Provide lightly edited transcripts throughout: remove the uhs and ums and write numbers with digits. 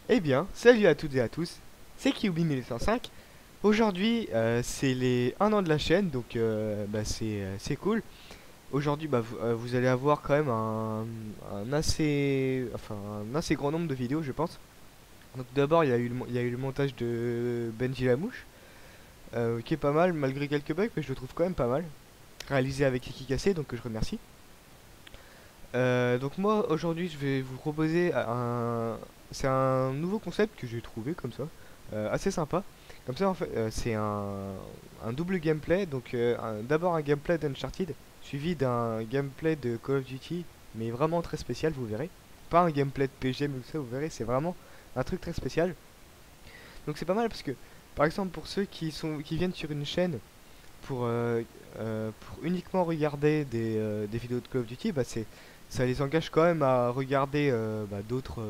Eh bien, salut à toutes et à tous, c'est Kyubi1105. Aujourd'hui, c'est les 1 an de la chaîne, donc c'est cool. Aujourd'hui, vous allez avoir quand même un assez grand nombre de vidéos, je pense. Donc d'abord, il y a eu le montage de Benji Lamouche, qui est pas mal, malgré quelques bugs, mais je le trouve quand même pas mal. Réalisé avec Kikikase, donc que je remercie. Donc moi, aujourd'hui, je vais vous proposer C'est un nouveau concept que j'ai trouvé comme ça, assez sympa. Comme ça, en fait, c'est un double gameplay. Donc, d'abord un gameplay d'Uncharted, suivi d'un gameplay de Call of Duty, mais vraiment très spécial, vous verrez. Pas un gameplay de PGM ou ça, vous verrez, c'est vraiment un truc très spécial. Donc c'est pas mal parce que, par exemple, pour ceux qui viennent sur une chaîne pour uniquement regarder des vidéos de Call of Duty, ça les engage quand même à regarder d'autres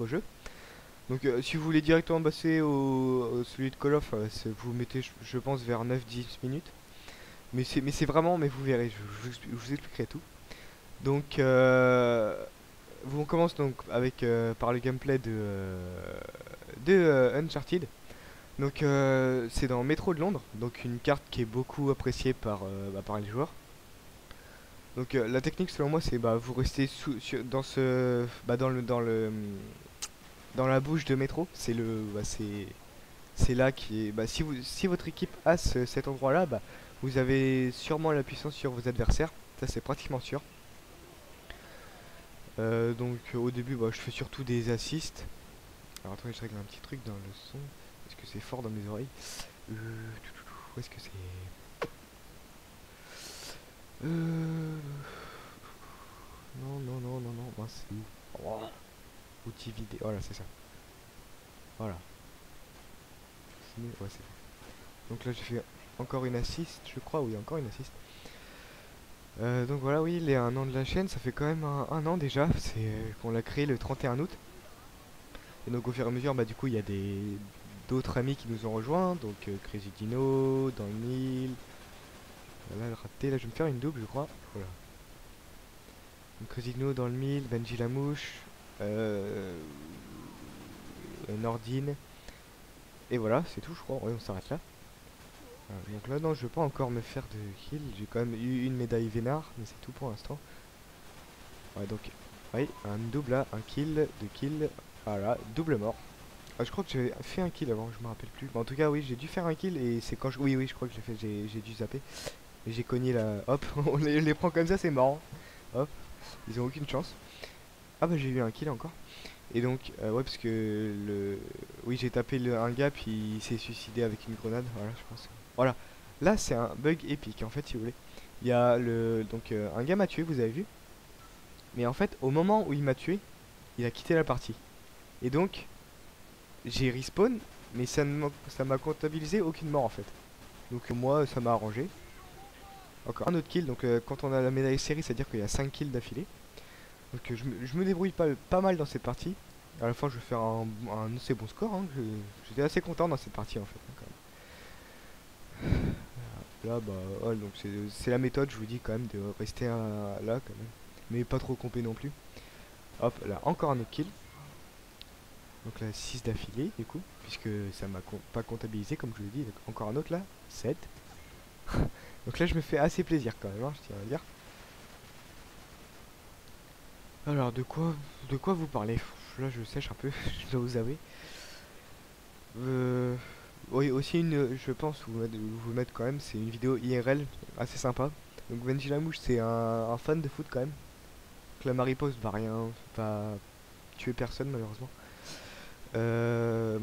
jeux. Donc si vous voulez directement passer au celui de Call of, vous mettez je pense vers 9-10 minutes. Mais c'est vraiment, mais vous verrez, je vous expliquerai tout. Donc on commence donc par le gameplay de Uncharted. Donc c'est dans Métro de Londres, donc une carte qui est beaucoup appréciée par les joueurs. Donc la technique selon moi c'est vous restez dans dans la bouche de métro, c'est là qui est si votre équipe a cet endroit là, vous avez sûrement la puissance sur vos adversaires, ça c'est pratiquement sûr. Donc au début je fais surtout des assists. Alors attendez, je règle un petit truc dans le son, est-ce que c'est fort dans mes oreilles? Où est-ce que c'est? Euh... Non, non, non, non, non. Mince, c'est où? Oh, outils vidéo. Voilà, c'est ça. Voilà. Ouais, c'est ça. Donc là, j'ai fait encore une assist, je crois. Oui, encore une assist. Donc voilà, oui, les 1 an de la chaîne, ça fait quand même un an déjà. C'est qu'on l'a créé le 31 août. Et donc au fur et à mesure, du coup, il y a des d'autres amis qui nous ont rejoints. Donc Crazy Dino, dans le mille. Là, le raté. Là, je vais me faire une double, je crois. Voilà. Donc Crazy Dino dans le mille, Benji Lamouche, euh, Nordine. Et voilà, c'est tout, je crois. Ouais, on s'arrête là. Donc là, non, je vais pas encore me faire de kill. J'ai quand même eu une médaille Vénard, mais c'est tout pour l'instant. Ouais, donc, oui, un double là, un kill, deux kills. Voilà, double mort. Ah, je crois que j'avais fait un kill avant, je me rappelle plus. Mais en tout cas, oui, j'ai dû faire un kill et c'est quand je. Oui, oui, je crois que j'ai fait, j'ai dû zapper. Et j'ai cogné la. Hop, les prend comme ça, c'est marrant. Hop, ils ont aucune chance. Ah, j'ai eu un kill encore. Et donc, ouais, parce que le. Oui, j'ai tapé un gars, puis il s'est suicidé avec une grenade. Voilà, je pense. Voilà. Là, c'est un bug épique, en fait, si vous voulez. Il y a le. Donc, un gars m'a tué, vous avez vu. Mais en fait, au moment où il m'a tué, il a quitté la partie. Et donc, j'ai respawn, mais ça m'a comptabilisé aucune mort, en fait. Donc, moi, ça m'a arrangé. Encore un autre kill. Donc, quand on a la médaille série, c'est-à-dire qu'il y a 5 kills d'affilée. Donc, je me débrouille pas mal dans cette partie. À la fin, je vais faire un assez bon score, hein. J'étais assez content dans cette partie en fait, hein, quand même. Là, donc c'est la méthode, je vous dis quand même, de rester là quand même. Mais pas trop compé non plus. Hop, là, encore un autre kill. Donc là, 6 d'affilée, du coup, puisque ça m'a pas comptabilisé, comme je vous l'ai dit. Donc, encore un autre là, 7. Donc là, je me fais assez plaisir quand même, hein, je tiens à dire. Alors, de quoi vous parlez? Là, je sèche un peu, je dois vous avouer. Euh, Oui, aussi je pense vous mettre quand même, c'est une vidéo IRL assez sympa. Donc Benji Lamouche, c'est un fan de foot quand même. Donc la Maripose va rien, va tuer personne malheureusement. Euh,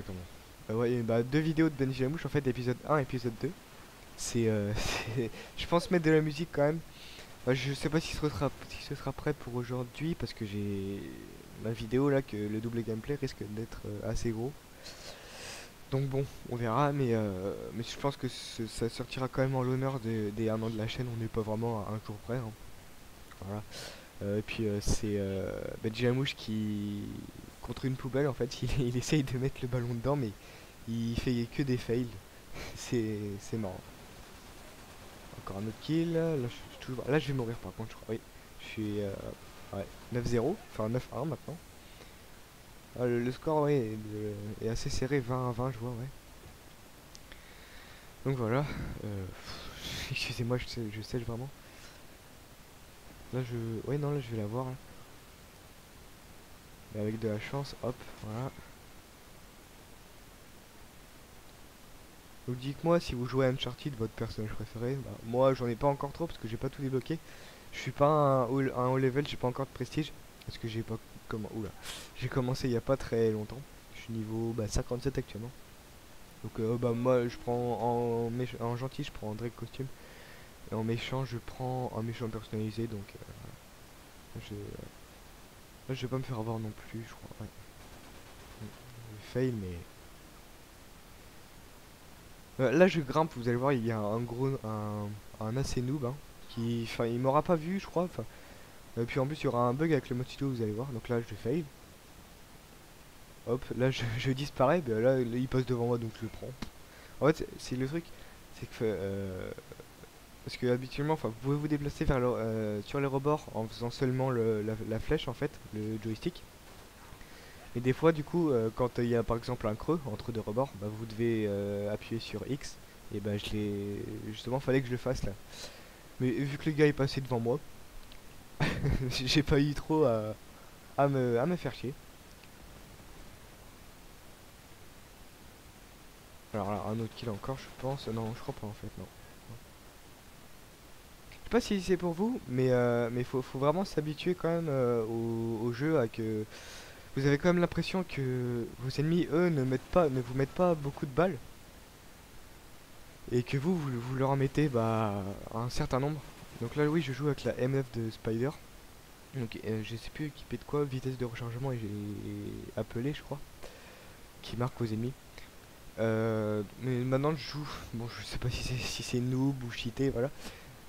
comment ouais, deux vidéos de Benji Lamouche en fait, épisode 1 épisode 2. C'est, je pense mettre de la musique quand même. Je sais pas si ce sera prêt pour aujourd'hui parce que j'ai ma vidéo là que le double gameplay risque d'être assez gros. Donc bon, on verra, mais je pense que ça sortira quand même en l'honneur des 1 an de la chaîne, on n'est pas vraiment à un jour près, hein. Voilà. Et puis c'est Benji Lamouche qui, contre une poubelle en fait, il essaye de mettre le ballon dedans, mais il fait que des fails. C'est marrant. Encore un autre kill, là je vais mourir par contre, je crois. Oui, je suis. Ouais, 9-0, enfin 9-1 maintenant. Ah, le score ouais, est assez serré, 20-20 je vois, ouais. Donc voilà, excusez-moi, je sèche vraiment. Là je... Ouais non, là je vais l'avoir. Là. Et avec de la chance, hop, voilà. Donc dites-moi si vous jouez à Uncharted, votre personnage préféré. Bah, moi j'en ai pas encore trop parce que j'ai pas tout débloqué. Je suis pas un haut level, j'ai pas encore de prestige. Parce que j'ai pas... Comment... Oula. J'ai commencé il y a pas très longtemps. Je suis niveau 57 actuellement. Donc bah moi je prends en gentil je prends Drake costume. Et en méchant je prends un méchant personnalisé donc je... là je vais pas me faire avoir non plus je crois. Ouais. Je fail mais... là je grimpe, vous allez voir il y a un gros... un assez noob hein, qui... Enfin il m'aura pas vu je crois. Enfin, et puis en plus il y aura un bug avec le motito vous allez voir. Donc là je fail. Hop là je disparais. Bah, là il passe devant moi donc je le prends. En fait c'est le truc. C'est que... parce que habituellement, enfin, vous pouvez vous déplacer vers sur les rebords en faisant seulement la flèche en fait, le joystick. Et des fois, du coup, quand il y a par exemple un creux entre deux rebords, bah, vous devez appuyer sur X. Et bah, je l'ai justement, fallait que je le fasse là. Mais vu que le gars est passé devant moi, j'ai pas eu trop à me faire chier. Alors là, un autre kill encore, je pense. Non, je crois pas en fait, non. Je sais pas si c'est pour vous, mais faut vraiment s'habituer quand même au jeu, à que vous avez quand même l'impression que vos ennemis, eux, ne vous mettent pas beaucoup de balles. Et que vous leur en mettez bah, un certain nombre. Donc là, oui, je joue avec la M9 de Spider. Donc je sais plus équipé de quoi, vitesse de rechargement et j'ai appelé, je crois, qui marque aux ennemis. Mais maintenant, je joue. Bon, je sais pas si c'est noob ou cheaté, voilà.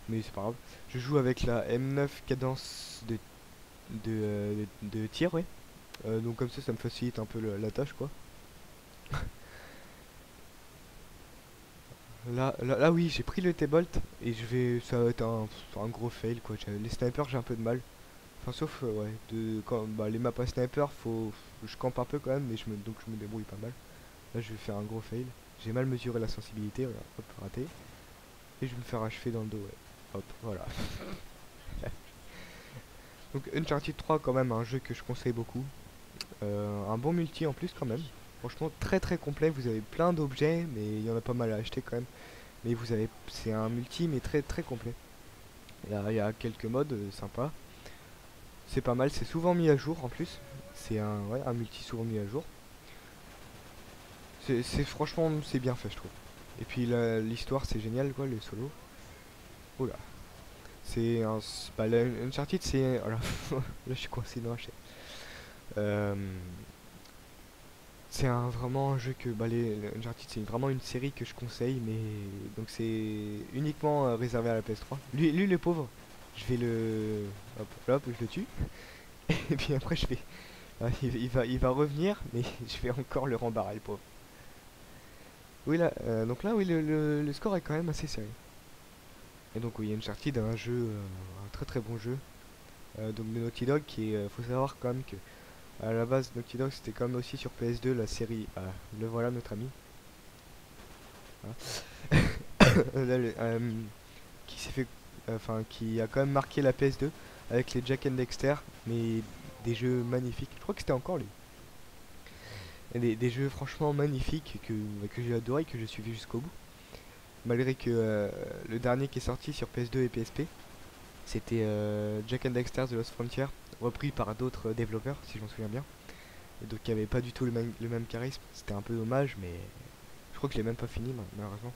Mais c'est pas grave. Je joue avec la M9 cadence de tir, ouais. Donc comme ça me facilite un peu la tâche, quoi. Là, oui, j'ai pris le T-Bolt et ça va être un gros fail quoi. Les snipers, j'ai un peu de mal. Enfin, sauf, ouais, quand, bah, les maps à sniper, je campe un peu quand même, mais donc je me débrouille pas mal. Là, je vais faire un gros fail. J'ai mal mesuré la sensibilité, regarde, hop, raté. Et je vais me faire achever dans le dos, ouais. Hop, voilà. Donc, Uncharted 3, quand même, un jeu que je conseille beaucoup. Un bon multi en plus, quand même. Franchement, très très complet. Vous avez plein d'objets, mais il y en a pas mal à acheter quand même. Mais c'est un multi mais très très complet. Il y a quelques modes sympas. C'est pas mal, c'est souvent mis à jour en plus. C'est ouais, un multi souvent mis à jour. Franchement c'est bien fait je trouve. Et puis l'histoire c'est génial quoi, le solo. Oula. C'est un... Bah, Uncharted c'est... Voilà. Là je suis coincé dans la chaîne. Euh, c'est vraiment un jeu que... Bah, Uncharted c'est vraiment une série que je conseille. Mais donc c'est uniquement réservé à la PS3. Lui le pauvre, je vais le... Hop, hop, je le tue. Et puis après je vais... il va revenir, mais je vais encore le rembarrer, le pauvre. Oui, là, donc là, oui, le score est quand même assez serré. Et donc, oui, Uncharted, un jeu, un très très bon jeu. Donc de Naughty Dog, faut savoir quand même que à la base, Naughty Dog, c'était quand même aussi sur PS2 la série. Le voilà, notre ami. Voilà. Qui s'est fait, enfin, qui a quand même marqué la PS2 avec les Jack and Dexter, mais des jeux magnifiques. Je crois que c'était encore lui. Des jeux franchement magnifiques que j'ai adoré, que j'ai suivi jusqu'au bout. Malgré que le dernier qui est sorti sur PS2 et PSP, c'était Jack and Dexter The Lost Frontier, repris par d'autres développeurs, si je m'en souviens bien. Et donc il n'y avait pas du tout le même charisme. C'était un peu dommage, mais je crois que je l'ai même pas fini malheureusement.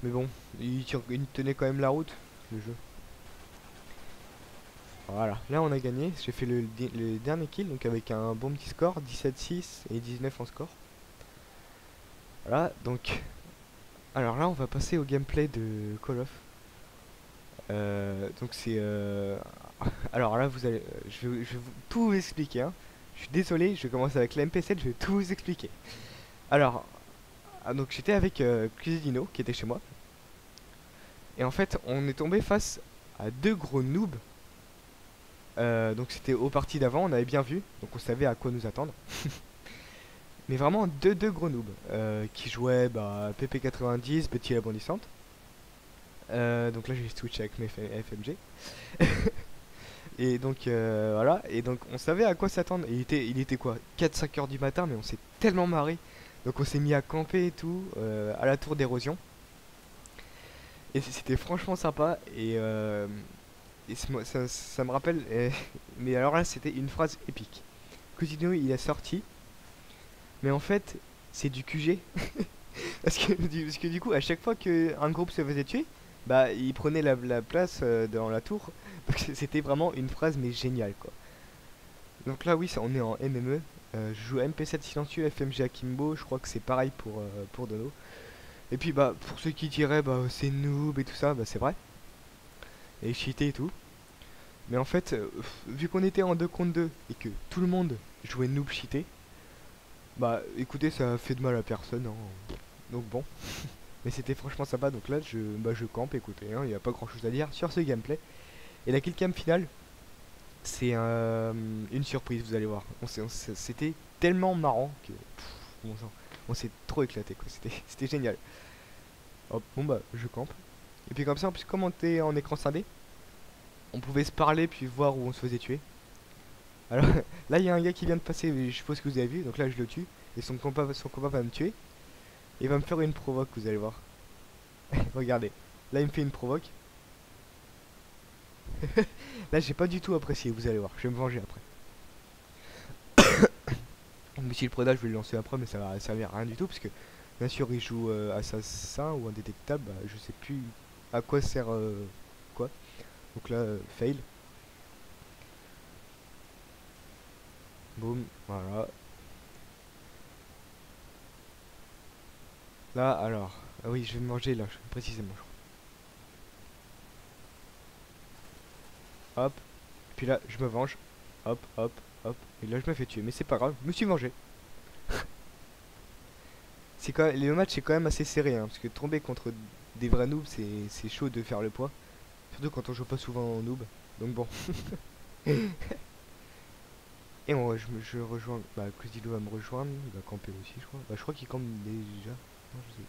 Mais bon, il tenait quand même la route, le jeu. Voilà, là on a gagné. J'ai fait le dernier kill, donc avec un bon petit score, 17-6 et 19 en score. Voilà, donc... Alors là on va passer au gameplay de Call of. Donc c'est... Alors là vous allez... je vais tout vous expliquer, hein. Je suis désolé, je vais commencer avec la MP7, je vais tout vous expliquer. Alors, donc j'étais avec Cusidino qui était chez moi. Et en fait, on est tombé face à deux gros noobs. Donc c'était aux parties d'avant, on avait bien vu, donc on savait à quoi nous attendre. Mais vraiment deux gros noobs qui jouaient bah, PP90, Betty la bondissante. Donc là j'ai switché avec mes FMG. Et donc voilà, et donc on savait à quoi s'attendre. Il était quoi, 4-5 heures du matin, mais on s'est tellement marré. Donc on s'est mis à camper et tout, à la tour d'érosion. Et c'était franchement sympa. Et ça me rappelle, mais alors là c'était une phrase épique. Cousineau il a sorti, mais en fait c'est du QG. Parce que du coup à chaque fois qu'un groupe se faisait tuer, bah il prenait la place dans la tour. Donc c'était vraiment une phrase mais géniale quoi. Donc là oui on est en MME. Je joue MP7 silencieux, FMG Akimbo, je crois que c'est pareil pour Dono. Et puis bah pour ceux qui diraient bah c'est noob et tout ça, bah c'est vrai. Et cheaté et tout. Mais en fait, vu qu'on était en 2 contre 2 et que tout le monde jouait noob cheaté, bah écoutez, ça a fait de mal à personne, hein. Donc bon. Mais c'était franchement sympa, donc là je campe, écoutez, il n'y a pas grand chose à dire sur ce gameplay. Et la killcam finale, c'est une surprise, vous allez voir. C'était tellement marrant que bon sang, on s'est trop éclaté quoi, c'était génial. Hop, bon bah je campe. Et puis comme ça, en plus comme on était en écran scindé, on pouvait se parler puis voir où on se faisait tuer. Alors là il y a un gars qui vient de passer, je suppose que vous avez vu, donc là je le tue. Et son combat va me tuer. Et il va me faire une provoque, vous allez voir. Regardez, là il me fait une provoque. Là j'ai pas du tout apprécié, vous allez voir, je vais me venger après. Donc si le Preda je vais le lancer après, mais ça va servir à rien du tout. Parce que bien sûr il joue assassin ou indétectable, bah, je sais plus à quoi sert quoi. Donc là, fail. Boum, voilà. Là, alors. Ah oui, je vais me manger là, précisément, je crois. Hop. Puis là, je me venge. Hop, hop, hop. Et là, je me fais tuer. Mais c'est pas grave, je me suis vengé. Le match est quand même assez serré, hein, parce que tomber contre des vrais noobs, c'est chaud de faire le poids. Surtout quand on joue pas souvent en noob. Donc bon. Et je rejoins. Bah, Cosilo va me rejoindre. Il va camper aussi, je crois. Bah, je crois qu'il campe déjà. Non, je sais.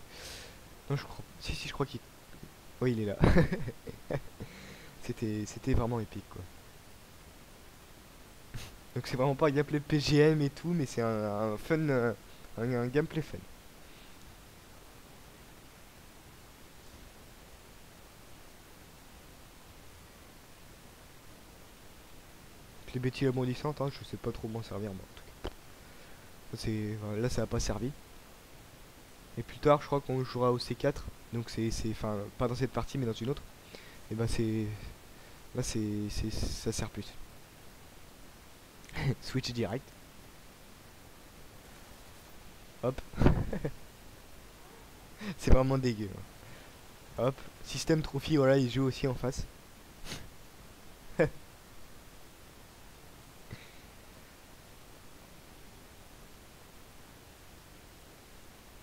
Non, je crois. Si, je crois qu'il. Oui, il est là. C'était vraiment épique, quoi. Donc, c'est vraiment pas un gameplay PGM et tout, mais c'est un fun. Un gameplay fun. Les bêtises abondissantes, hein, je sais pas trop m'en servir, moi, en tout cas. Là, ça a pas servi. Et plus tard, je crois qu'on jouera au C4. Donc, enfin, pas dans cette partie, mais dans une autre. Et bah, là, ça sert plus. Switch direct. Hop. C'est vraiment dégueu, hein. Hop. Système trophy, voilà, il joue aussi en face.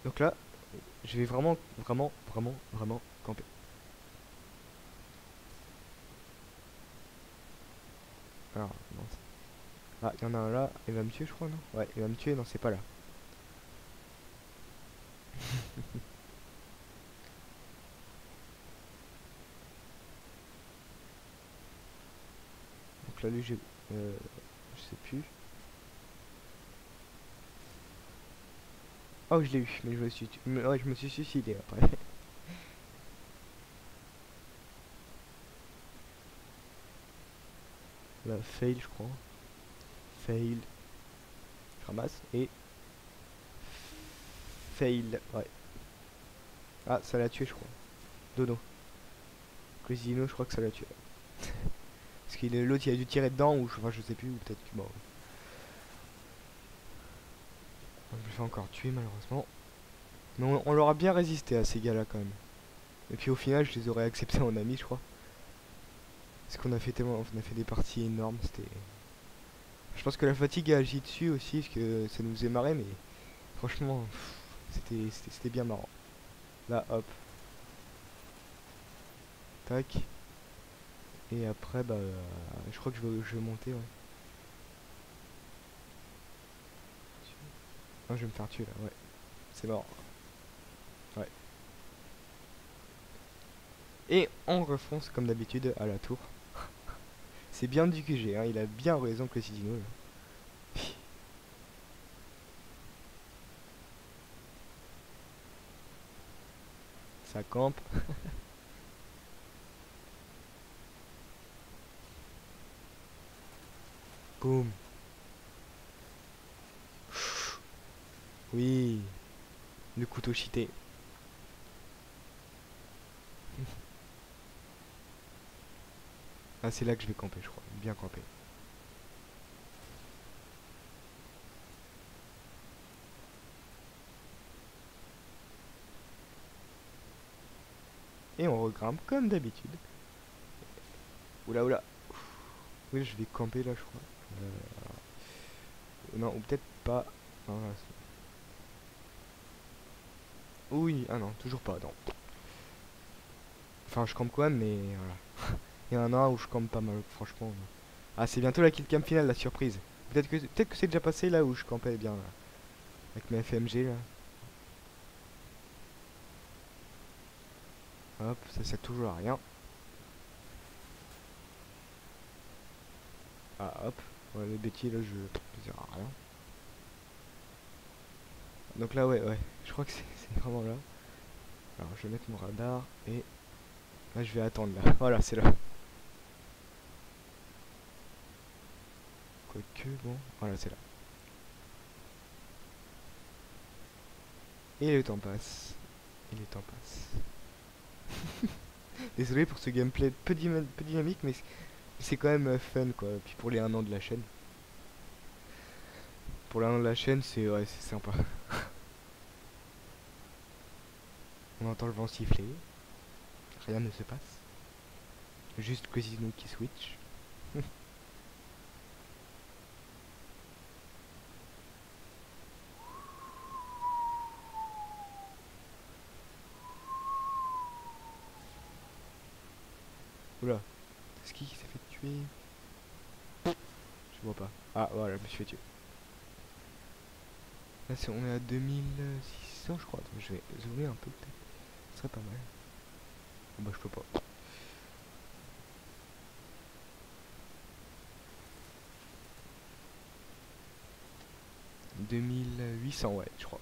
Donc là, je vais vraiment camper. Alors, non. Ah, il y en a un là. Il va me tuer, je crois, non? Ouais, il va me tuer. Non, c'est pas là. Donc là, lui, je sais plus. Oh, je l'ai eu, mais ouais, je me suis suicidé après. Là, fail, je crois. Fail. Je ramasse et fail. Ouais. Ah, ça l'a tué, je crois. Dodo. Cosino, je crois que ça l'a tué. Parce que l'autre, il a dû tirer dedans, ou enfin, je sais plus, ou peut-être que bon. Je me fais encore tuer, malheureusement. Mais on leur a bien résisté à ces gars-là, quand même. Et puis au final, je les aurais acceptés en amis, je crois. Parce qu'on a fait on a fait des parties énormes, c'était. Je pense que la fatigue a agi dessus aussi, parce que ça nous faisait marrer, mais franchement, c'était bien marrant. Là, hop, tac, Et après, bah, je crois que je vais monter, ouais. Non, je vais me faire tuer là, ouais. C'est mort. Ouais. Et on refonce comme d'habitude à la tour. C'est bien du QG, hein, il a bien raison que le Citino. Ça campe. Boum. Oui. Le couteau cheaté. Ah, c'est là que je vais camper, je crois. Bien camper. Et on regrimpe comme d'habitude. Oula, oula. Oui, je vais camper là, je crois. Non, ou peut-être pas. Non, là, oui, ah non, toujours pas, non. Enfin, je campe quand même, mais voilà. Il y en a un où je campe pas mal, franchement. Ah, c'est bientôt la killcam finale, la surprise. Peut-être que c'est déjà passé là où je campais bien, là. Avec mes FMG, là. Hop, ça sert toujours à rien. Ah, hop. Ouais, le bêtier, là, je sert à rien. Donc là, ouais, ouais. Je crois que c'est vraiment là. Alors, je vais mettre mon radar et là, je vais attendre là. Voilà, c'est là. Quoique, bon, voilà, c'est là. Et le temps passe. Et le temps passe. Désolé pour ce gameplay peu dynamique, mais c'est quand même fun, quoi. Puis pour les 1 an de la chaîne. Pour les 1 an de la chaîne, c'est ouais, c'est sympa. On entend le vent siffler. Rien ne se passe. Juste Cosino qui switch. Oula. C'est qui s'est fait tuer? Je vois pas. Ah, voilà, je me suis fait tuer. Là, on est à 2600, je crois. Attends, je vais zoomer un peu, peut-être. Ce serait pas mal. Bon, bah, je peux pas. 2800, ouais, je crois.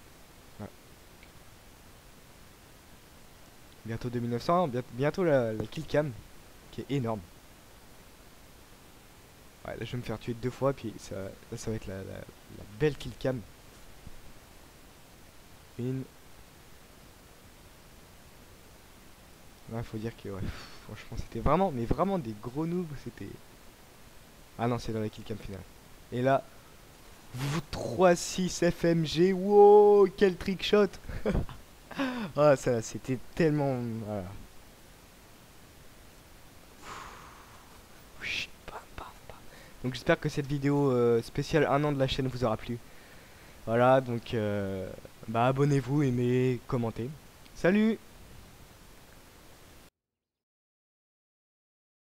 Ouais. Bientôt 2900, bientôt la kill cam, qui est énorme. Ouais, là, je vais me faire tuer 2 fois, puis là, ça va être la belle kill cam. Une. Ouais, faut dire que, ouais, franchement, c'était vraiment, mais vraiment des gros noobs. C'était. Ah non, c'est dans la kill cam finale. Et là, vous 3-6 FMG, wow, quel trick shot! Ah, ça, c'était tellement. Voilà. Donc j'espère que cette vidéo spéciale 1 an de la chaîne vous aura plu. Voilà, donc bah abonnez-vous, aimez, commentez. Salut!